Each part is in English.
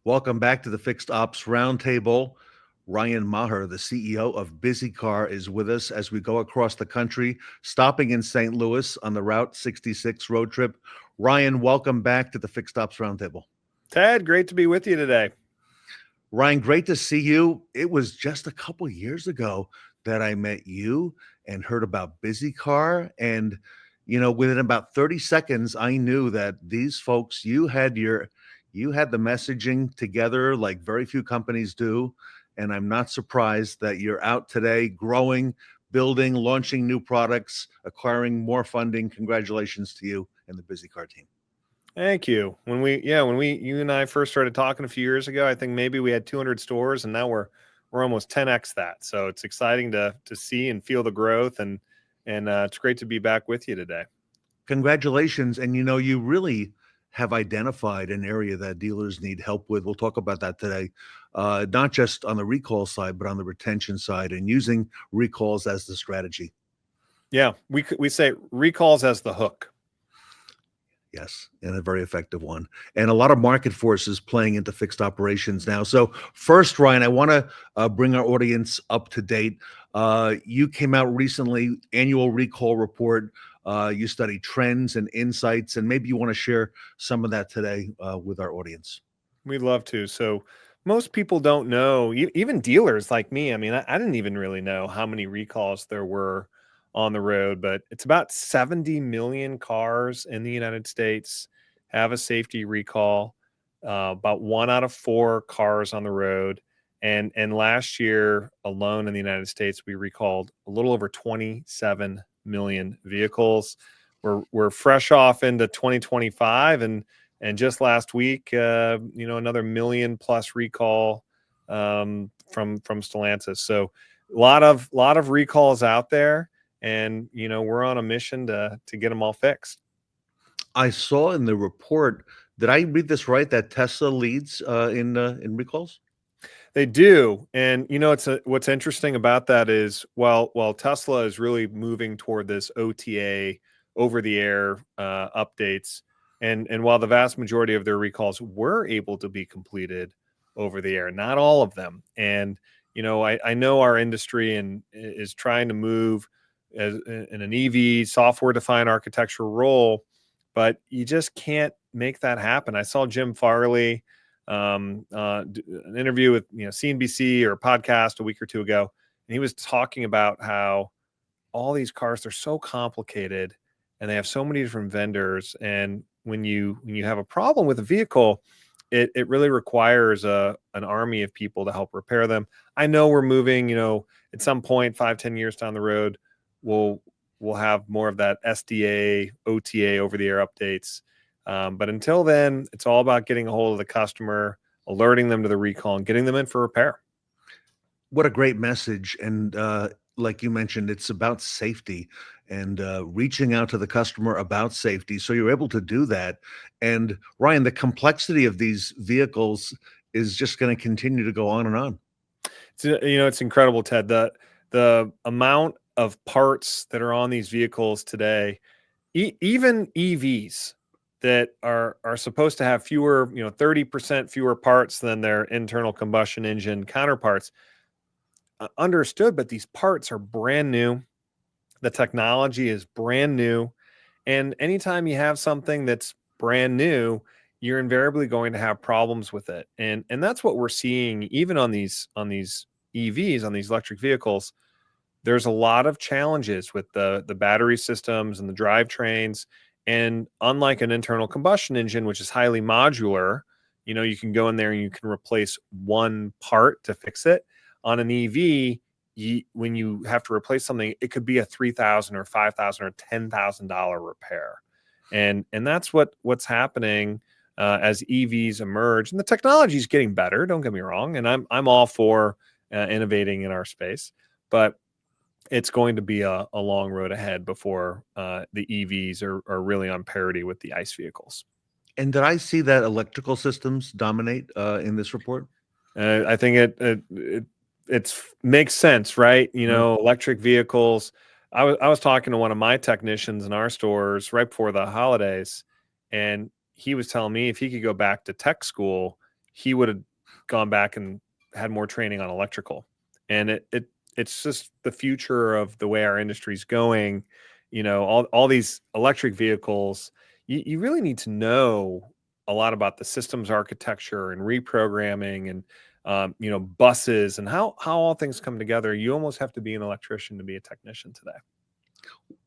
Welcome back to the Fixed Ops Roundtable. Ryan Maher, the CEO of BizzyCar, is with us as we go across the country, stopping in St. Louis on the Route 66 road trip. Ryan, welcome back to the Fixed Ops Roundtable. Ted, great to be with you today. Ryan, great to see you. It was just a couple years ago that I met you and heard about BizzyCar. And, within about 30 seconds, I knew that these folks, you had the messaging together like very few companies do. And I'm not surprised that you're out today growing, building, launching new products, acquiring more funding. Congratulations to you and the BizzyCar team. Thank you. You and I first started talking a few years ago, I think maybe we had 200 stores, and now we're almost 10x that. So it's exciting to see and feel the growth, and it's great to be back with you today. Congratulations. And you really have identified an area that dealers need help with. We'll talk about that today, not just on the recall side, but on the retention side and using recalls as the strategy. Yeah, we say recalls as the hook. Yes, and a very effective one. And a lot of market forces playing into fixed operations now. So first, Ryan, I want to bring our audience up to date. You came out recently, annual recall report. You study trends and insights, and maybe you want to share some of that today with our audience. We'd love to. So most people don't know, even dealers like me. I mean, I didn't even really know how many recalls there were on the road, but it's about 70 million cars in the United States have a safety recall. About 1 out of 4 cars on the road. And last year alone in the United States, we recalled a little over 27 million vehicles. We're fresh off into 2025, and just last week, another million plus recall from Stellantis. So a lot of recalls out there, and we're on a mission to get them all fixed. I saw in the report, did I read this right, that Tesla leads in recalls? They do. And what's interesting about that is while Tesla is really moving toward this OTA, over the air updates, and while the vast majority of their recalls were able to be completed over the air, not all of them. And I know our industry and is trying to move as in an EV software defined architecture role, but you just can't make that happen. I saw Jim Farley an interview with CNBC or a podcast a week or two ago, and he was talking about how all these cars, they're so complicated and they have so many different vendors, and when you have a problem with a vehicle, it really requires an army of people to help repair them. I know we're moving, at some point 5-10 years down the road, we'll have more of that SDA OTA over the air updates. But until then, it's all about getting a hold of the customer, alerting them to the recall, and getting them in for repair. What a great message. And like you mentioned, it's about safety and reaching out to the customer about safety. So you're able to do that. And Ryan, the complexity of these vehicles is just going to continue to go on and on. It's incredible, Ted. The amount of parts that are on these vehicles today, even EVs that are supposed to have fewer, 30% fewer parts than their internal combustion engine counterparts. Understood, but these parts are brand new. The technology is brand new. And anytime you have something that's brand new, you're invariably going to have problems with it. And that's what we're seeing even on these EVs, on these electric vehicles. There's a lot of challenges with the battery systems and the drivetrains. And unlike an internal combustion engine, which is highly modular, you can go in there and you can replace one part to fix it. On an EV, when you have to replace something, it could be a $3,000 or $5,000 or $10,000 repair. And that's what's happening as EVs emerge. And the technology is getting better, don't get me wrong. And I'm all for innovating in our space. But it's going to be a long road ahead before the EVs are really on parity with the ICE vehicles. And did I see that electrical systems dominate in this report? I think it makes sense, right? Electric vehicles. I was talking to one of my technicians in our stores right before the holidays, and he was telling me if he could go back to tech school, he would have gone back and had more training on electrical. And it's just the future of the way our industry's going. All these electric vehicles, you really need to know a lot about the systems architecture and reprogramming and buses and how all things come together. You almost have to be an electrician to be a technician today.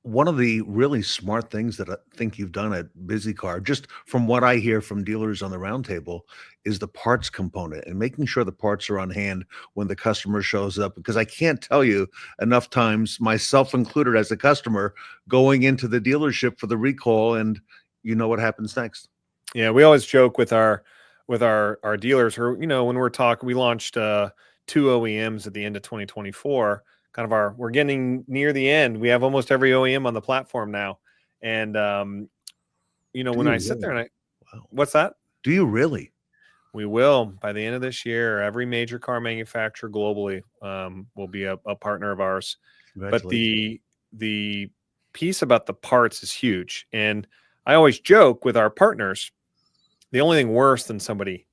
One of the really smart things that I think you've done at BizzyCar, just from what I hear from dealers on the roundtable, is the parts component and making sure the parts are on hand when the customer shows up. Because I can't tell you enough times, myself included as a customer, going into the dealership for the recall, and you know what happens next. Yeah, we always joke with our dealers, or when we're talking, we launched 2 OEMs at the end of 2024. Kind of we're getting near the end. We have almost every OEM on the platform now, and Do when you I sit there really? and Wow. what's that? Do you really? We will, by the end of this year, every major car manufacturer globally will be a partner of ours. But Congratulations. the piece about the parts is huge, and I always joke with our partners, the only thing worse than somebody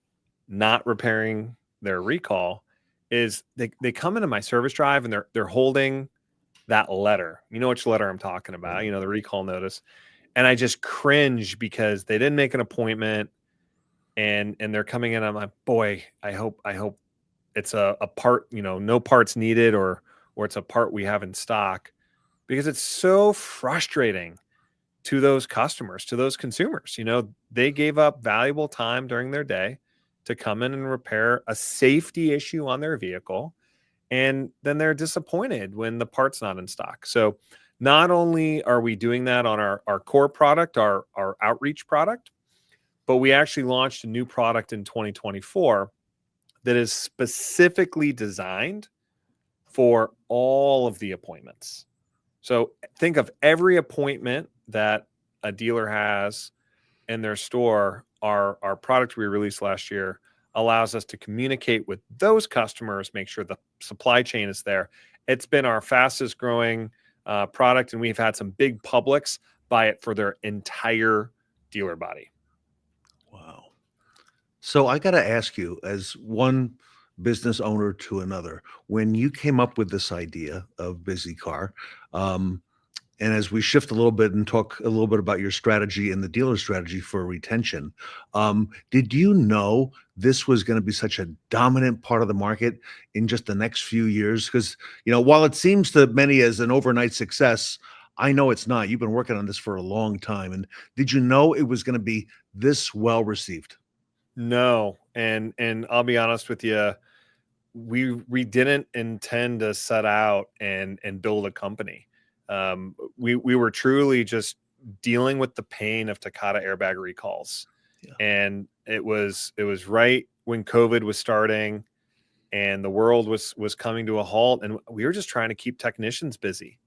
not repairing their recall is they come into my service drive and they're holding that letter. You know which letter I'm talking about, Yeah. the recall notice. And I just cringe because they didn't make an appointment and they're coming in. I'm like, boy, I hope it's a part, no parts needed, or it's a part we have in stock, because it's so frustrating to those customers, to those consumers. They gave up valuable time during their day to come in and repair a safety issue on their vehicle. And then they're disappointed when the part's not in stock. So not only are we doing that on our core product, our outreach product, but we actually launched a new product in 2024 that is specifically designed for all of the appointments. So think of every appointment that a dealer has in their store. Our product we released last year allows us to communicate with those customers, make sure the supply chain is there. It's been our fastest growing product, and we've had some big publics buy it for their entire dealer body. Wow. So I got to ask you, as one business owner to another, when you came up with this idea of BizzyCar, um, and as we shift a little bit and talk a little bit about your strategy and the dealer strategy for retention, did you know this was going to be such a dominant part of the market in just the next few years? Because, while it seems to many as an overnight success, I know it's not. You've been working on this for a long time. And did you know it was going to be this well received? No, and I'll be honest with you, we didn't intend to set out and build a company. We were truly just dealing with the pain of Takata airbag recalls, Yeah. and it was right when COVID was starting, and the world was coming to a halt, and we were just trying to keep technicians busy.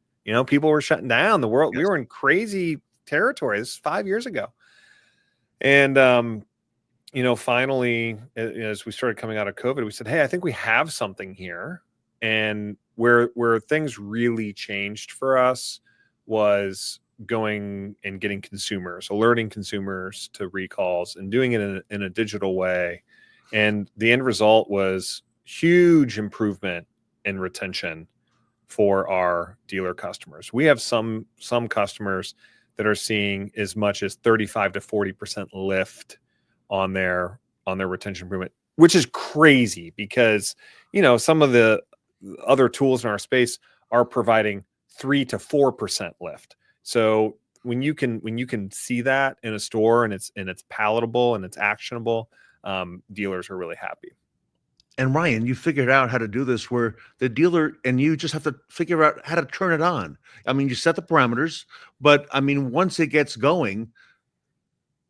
People were shutting down the world. We Yes. were in crazy territory. This is 5 years ago, and finally, as we started coming out of COVID, we said, "Hey, I think we have something here." And where things really changed for us was going and getting consumers, alerting consumers to recalls, and doing it in a digital way. And the end result was huge improvement in retention for our dealer customers. We have some customers that are seeing as much as 35 to 40% lift on their retention improvement, which is crazy because some of the other tools in our space are providing 3 to 4% lift. So when you can see that in a store and it's palatable and it's actionable, dealers are really happy. And Ryan, you figured out how to do this where the dealer and you just have to figure out how to turn it on. I mean, you set the parameters, but I mean, once it gets going,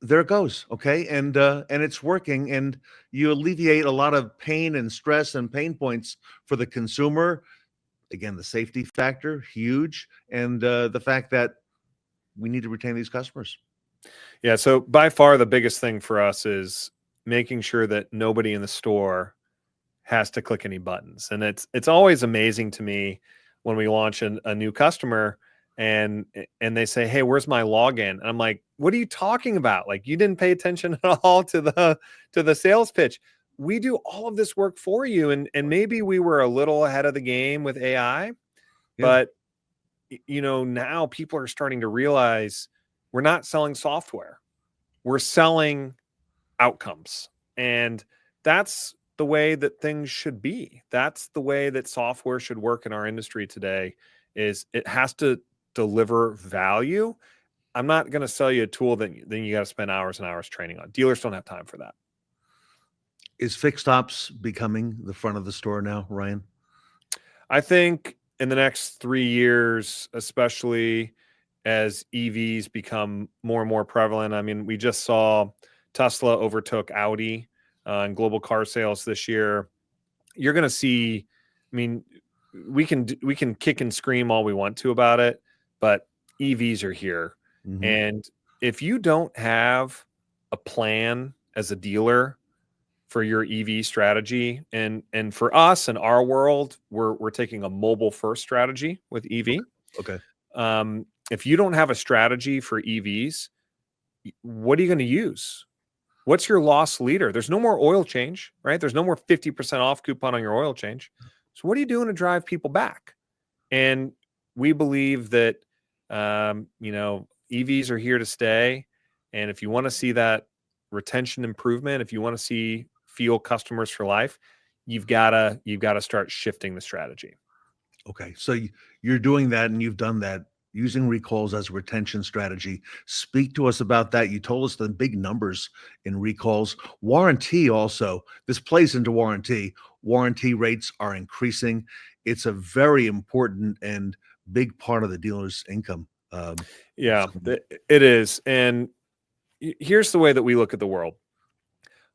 there it goes. Okay. And it's working, and you alleviate a lot of pain and stress and pain points for the consumer. Again, the safety factor, huge. And the fact that we need to retain these customers. Yeah. So by far the biggest thing for us is making sure that nobody in the store has to click any buttons. And it's always amazing to me when we launch a new customer and they say, "Hey, where's my login?" And I'm like, "What are you talking about? Like, you didn't pay attention at all to the sales pitch. we do all of this work for you. And maybe we were a little ahead of the game with AI, Yeah. but now people are starting to realize we're not selling software. We're selling outcomes. And that's the way that things should be. That's the way that software should work in our industry today, is it has to deliver value. I'm not going to sell you a tool that then you got to spend hours and hours training on. Dealers don't have time for that. Is fixed ops becoming the front of the store now, Ryan? I think in the next 3 years, especially as EVs become more and more prevalent. I mean, we just saw Tesla overtook Audi in global car sales this year. You're going to see, I mean, we can kick and scream all we want to about it, but EVs are here. Mm-hmm. And if you don't have a plan as a dealer for your EV strategy, and for us in our world, we're taking a mobile first strategy with EV. Okay. If you don't have a strategy for EVs, what are you going to use? What's your loss leader? There's no more oil change, right? There's no more 50% off coupon on your oil change. So what are you doing to drive people back? And we believe that EVs are here to stay. And if you want to see that retention improvement, if you want to feel customers for life, you've gotta start shifting the strategy. Okay. So you're doing that, and you've done that using recalls as a retention strategy. Speak to us about that. You told us the big numbers in recalls. Warranty also, this plays into warranty. Warranty rates are increasing. It's a very important and big part of the dealer's income. Yeah, So- it is. And here's the way that we look at the world.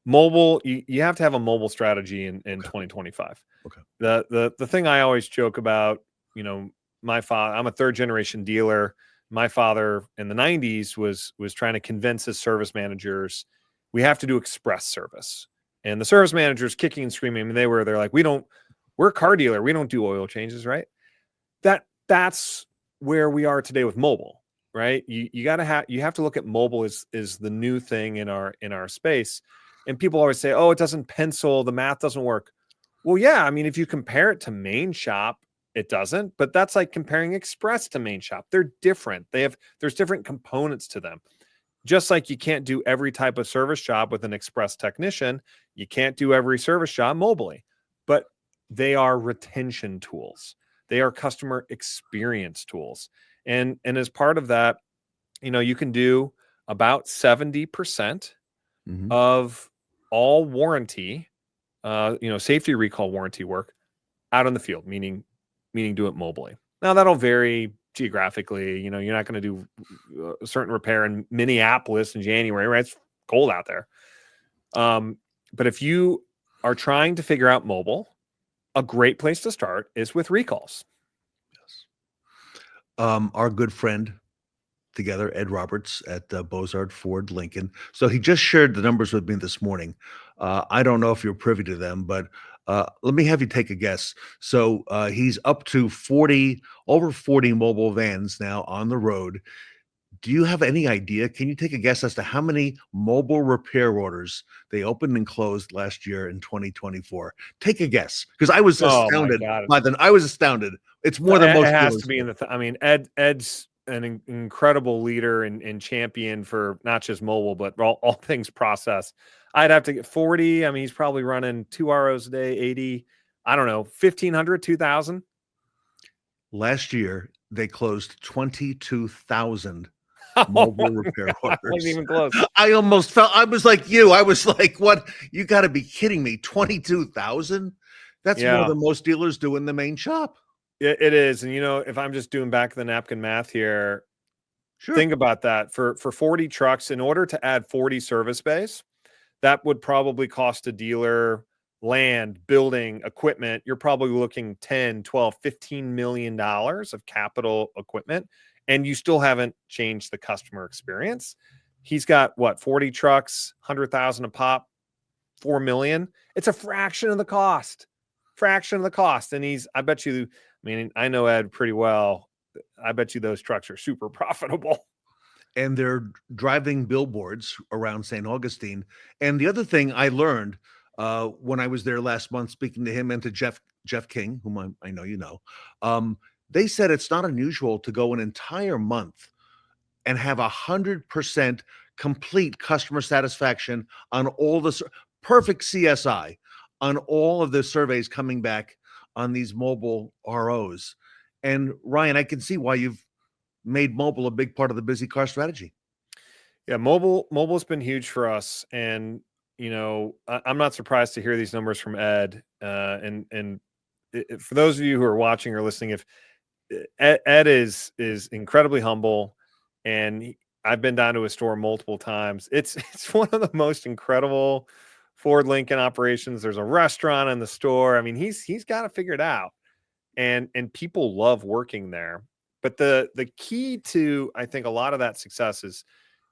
Mobile, you have to have a mobile strategy in okay. 2025. Okay. The thing I always joke about, my father, I'm a third generation dealer. My father in the 90s was trying to convince his service managers, we have to do express service. And the service managers kicking and screaming. I mean, they're like, we're a car dealer. We don't do oil changes, right? That's where we are today with mobile, right? You have to look at mobile as the new thing in our space. And people always say, oh, it doesn't pencil, the math doesn't work. Well, yeah, I mean, if you compare it to main shop, it doesn't, but that's like comparing express to main shop. They're different. There's different components to them. Just like you can't do every type of service job with an express technician, you can't do every service job mobily, but they are retention tools. They are customer experience tools. And as part of that, you can do about 70% Mhm. of all warranty, safety recall warranty work out in the field, meaning do it mobily. Now that'll vary geographically. You're not going to do a certain repair in Minneapolis in January, right? It's cold out there. But if you are trying to figure out mobile, a great place to start is with recalls. Yes. Our good friend together, Ed Roberts at Bozard Ford Lincoln. So he just shared the numbers with me this morning. I don't know if you're privy to them, but let me have you take a guess. So he's up to over 40 mobile vans now on the road. Do you have any idea? Can you take a guess as to how many mobile repair orders they opened and closed last year in 2024? Take a guess, because I was Oh my astounded God. by I was astounded. It's more than It most has to dealers be do. in I mean, Ed's an incredible leader and champion for not just mobile, but all things process. I'd have to get 40. I mean, he's probably running 2 ROs a day, 80. I don't know, 1,500, 2,000. Last year, they closed 22,000 Oh my mobile repair God, I wasn't orders. even close. I almost felt I was like you. I was like, "What? You gotta be kidding me. 22,000? That's more Yeah, than most dealers do in the main shop." it is. And if I'm just doing back of the napkin math here, Sure. think about that. For 40 trucks, in order to add 40 service bays, that would probably cost a dealer land, building, equipment. You're probably looking 10, 12, 15 million dollars of capital equipment, and you still haven't changed the customer experience. He's got what, 40 trucks, 100,000 a pop, 4 million. It's a fraction of the cost. Fraction of the cost. And I bet you, I mean, I know Ed pretty well. I bet you those trucks are super profitable. And they're driving billboards around St. Augustine. And the other thing I learned, When I was there last month speaking to him and to Jeff King, whom I know you know, um, they said it's not unusual to go an entire month and have 100% complete customer satisfaction on all the perfect CSI on all of the surveys coming back on these mobile ROs. And Ryan, I can see why you've made mobile a big part of the BizzyCar strategy. Yeah, mobile's been huge for us, and I'm not surprised to hear these numbers from Ed. For those of you who are watching or listening, if Ed is incredibly humble, and I've been down to his store multiple times. It's one of the most incredible Ford Lincoln operations. There's a restaurant in the store. I mean, he's got it figured out, and people love working there. But the key to, I think, a lot of that success is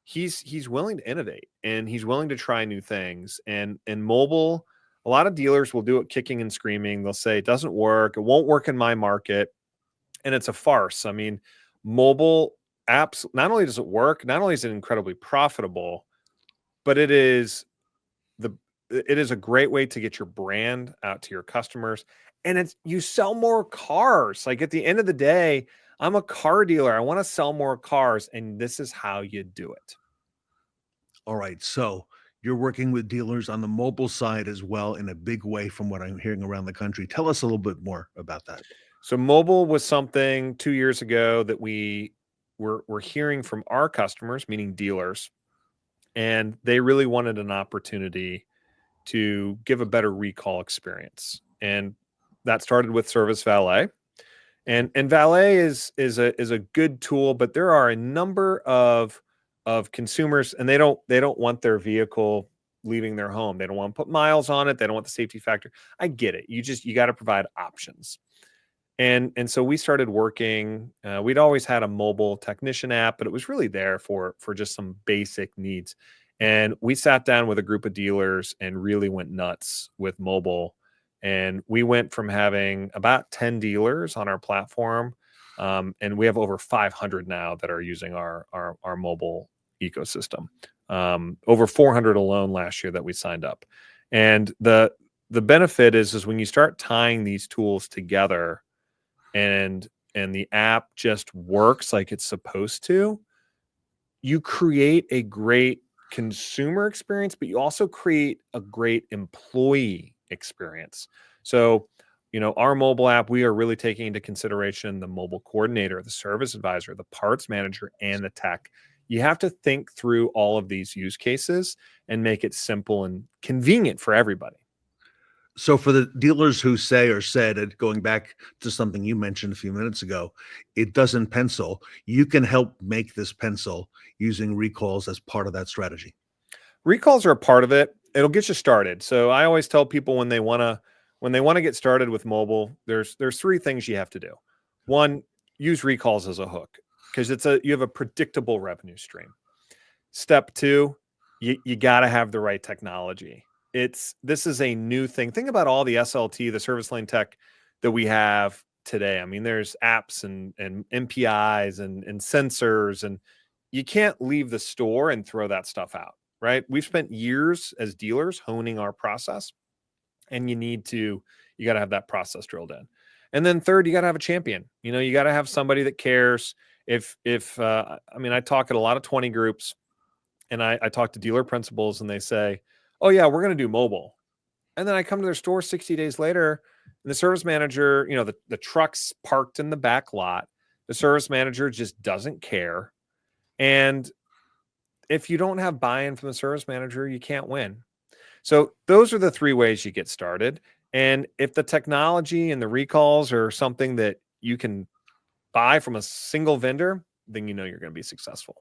he's willing to innovate, and he's willing to try new things. And mobile, a lot of dealers will do it kicking and screaming. They'll say it doesn't work, it won't work in my market, and it's a farce. I mean, mobile apps, not only does it work, not only is it incredibly profitable, but it is a great way to get your brand out to your customers. And you sell more cars. Like, at the end of the day, I'm a car dealer. I want to sell more cars, and this is how you do it. All right. So you're working with dealers on the mobile side as well in a big way from what I'm hearing around the country. Tell us a little bit more about that. So mobile was something 2 years ago that we were hearing from our customers, meaning dealers, and they really wanted an opportunity to give a better recall experience. And that started with Service Valet. And Valet is a good tool, but there are a number of consumers, and they don't want their vehicle leaving their home. They don't want to put miles on it. They don't want the safety factor. I get it. You got to provide options. And so we started working. We'd always had a mobile technician app, but it was really there for just some basic needs. And we sat down with a group of dealers and really went nuts with mobile. And we went from having about 10 dealers on our platform, and we have over 500 now that are using our mobile ecosystem. Over 400 alone last year that we signed up. And the benefit is when you start tying these tools together, and the app just works like it's supposed to, you create a great consumer experience, but you also create a great employee experience. So, our mobile app, we are really taking into consideration the mobile coordinator, the service advisor, the parts manager, and the tech. You have to think through all of these use cases and make it simple and convenient for everybody. So for the dealers who say or said, and going back to something you mentioned a few minutes ago, it doesn't pencil, you can help make this pencil using recalls as part of that strategy. Recalls are a part of it. It'll get you started. So I always tell people when they want to get started with mobile, there's three things you have to do. One, use recalls as a hook, because you have a predictable revenue stream. Step two, you got to have the right technology. This is a new thing. Think about all the SLT, the service lane tech that we have today. I mean, there's apps and MPIs and sensors, and you can't leave the store and throw that stuff out, right? We've spent years as dealers honing our process, and you got to have that process drilled in. And then third, you got to have a champion. You got to have somebody that cares. I talk at a lot of 20 groups, and I talk to dealer principals, and they say, oh yeah, we're going to do mobile. And then I come to their store 60 days later, and the service manager, the truck's parked in the back lot. The service manager just doesn't care. And if you don't have buy-in from the service manager, you can't win. So those are the three ways you get started. And if the technology and the recalls are something that you can buy from a single vendor, then you're going to be successful.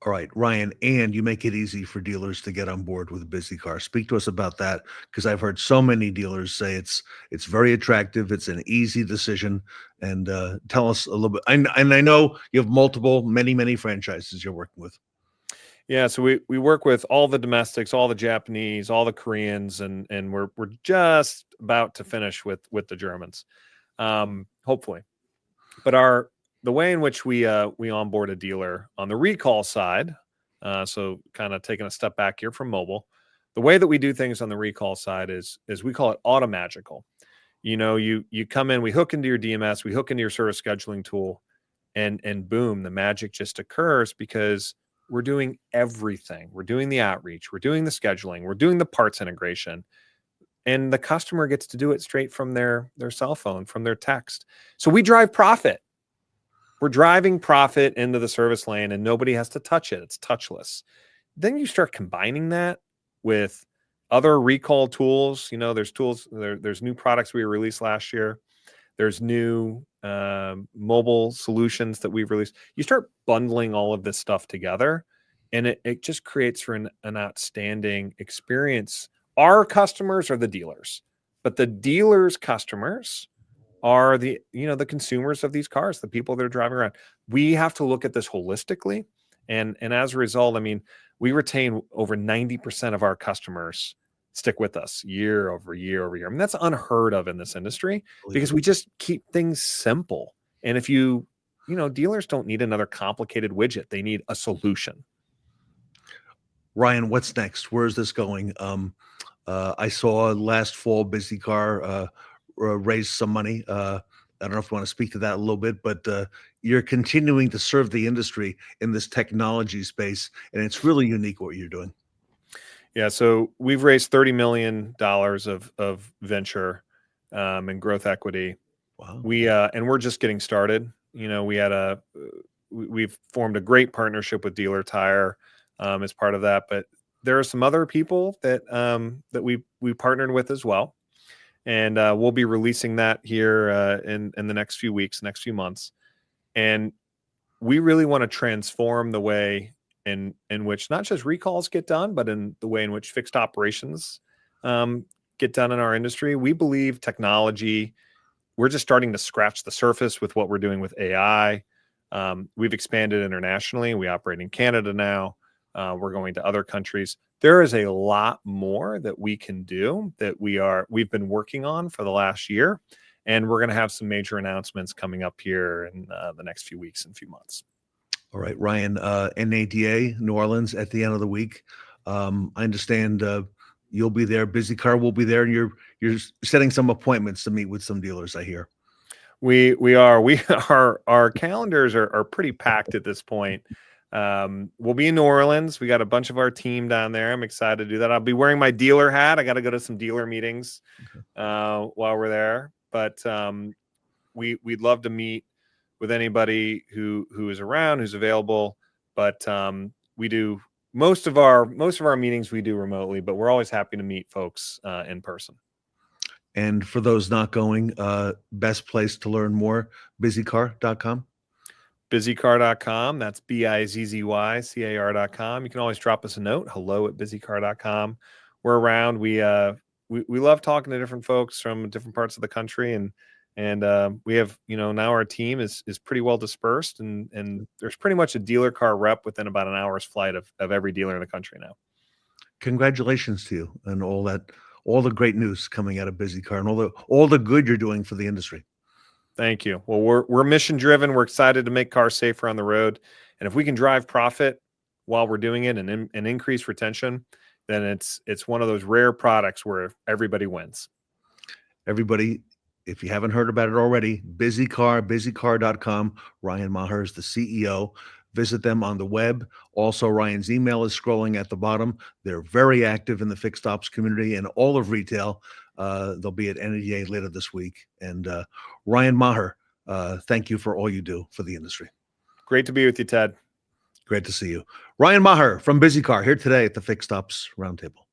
All right, Ryan, and you make it easy for dealers to get on board with BizzyCar. Speak to us about that, because I've heard so many dealers say it's very attractive. It's an easy decision, and tell us a little bit. And I know you have many franchises you're working with. Yeah, so we work with all the domestics, all the Japanese, all the Koreans, and we're just about to finish with the Germans, hopefully. But the way in which we onboard a dealer on the recall side, so kind of taking a step back here from mobile, The way that we do things on the recall side is we call it automagical. You come in, we hook into your DMS, we hook into your service scheduling tool, and boom, the magic just occurs because we're doing everything. We're doing the outreach, we're doing the scheduling, we're doing the parts integration, and the customer gets to do it straight from their cell phone, from their text. So we drive profit. We're driving profit into the service lane, and nobody has to touch it. It's touchless. Then you start combining that with other recall tools. There's tools, there's new products we released last year. There's new mobile solutions that we've released. You start bundling all of this stuff together, and it just creates for an outstanding experience. Our customers are the dealers, but the dealers' customers are the consumers of these cars, the people that are driving around. We have to look at this holistically, and as a result, I mean, we retain over 90% of our customers stick with us year over year over year. I mean, that's unheard of in this industry because we just keep things simple. And if dealers don't need another complicated widget, they need a solution. Ryan, what's next? Where is this going? I saw last fall BizzyCar raise some money. I don't know if you want to speak to that a little bit, but you're continuing to serve the industry in this technology space, and it's really unique what you're doing. Yeah, so we've raised $30 million of venture and growth equity. Wow. And we're just getting started. We've formed a great partnership with Dealer Tire as part of that, but there are some other people that we partnered with as well, and we'll be releasing that here in the next few weeks, next few months, and we really want to transform the way in which not just recalls get done, but in the way in which fixed operations get done in our industry. We believe technology. We're just starting to scratch the surface with what we're doing with AI. We've expanded internationally. We operate in Canada now. We're going to other countries. There is a lot more that we can do that we've been working on for the last year, and we're going to have some major announcements coming up here in the next few weeks and few months. All right, Ryan, NADA, New Orleans at the end of the week. I understand you'll be there. BizzyCar will be there, and you're setting some appointments to meet with some dealers, I hear. We are our calendars are pretty packed at this point. We'll be in New Orleans. We got a bunch of our team down there. I'm excited to do that. I'll be wearing my dealer hat. I got to go to some dealer meetings while we're there. But we'd love to meet with anybody who is around, who's available. But we do most of our meetings we do remotely, but we're always happy to meet folks in person. And for those not going, best place to learn more, BizzyCar.com. BizzyCar.com. That's BizzyCar.com. You can always drop us a note, hello@BizzyCar.com. We're around. We love talking to different folks from different parts of the country, and we have, now our team is pretty well dispersed, and there's pretty much a dealer car rep within about an hour's flight of every dealer in the country now. Congratulations to you and all the great news coming out of BizzyCar and all the good you're doing for the industry. Thank you. Well, we're mission driven. We're excited to make cars safer on the road, and if we can drive profit while we're doing it and increase retention, then it's one of those rare products where everybody wins. Everybody, if you haven't heard about it already, BizzyCar, BizzyCar.com. Ryan Maher is the CEO. Visit them on the web. Also, Ryan's email is scrolling at the bottom. They're very active in the fixed ops community and all of retail. They'll be at NADA later this week. And Ryan Maher, thank you for all you do for the industry. Great to be with you, Ted. Great to see you. Ryan Maher from BizzyCar here today at the Fixed Ops Roundtable.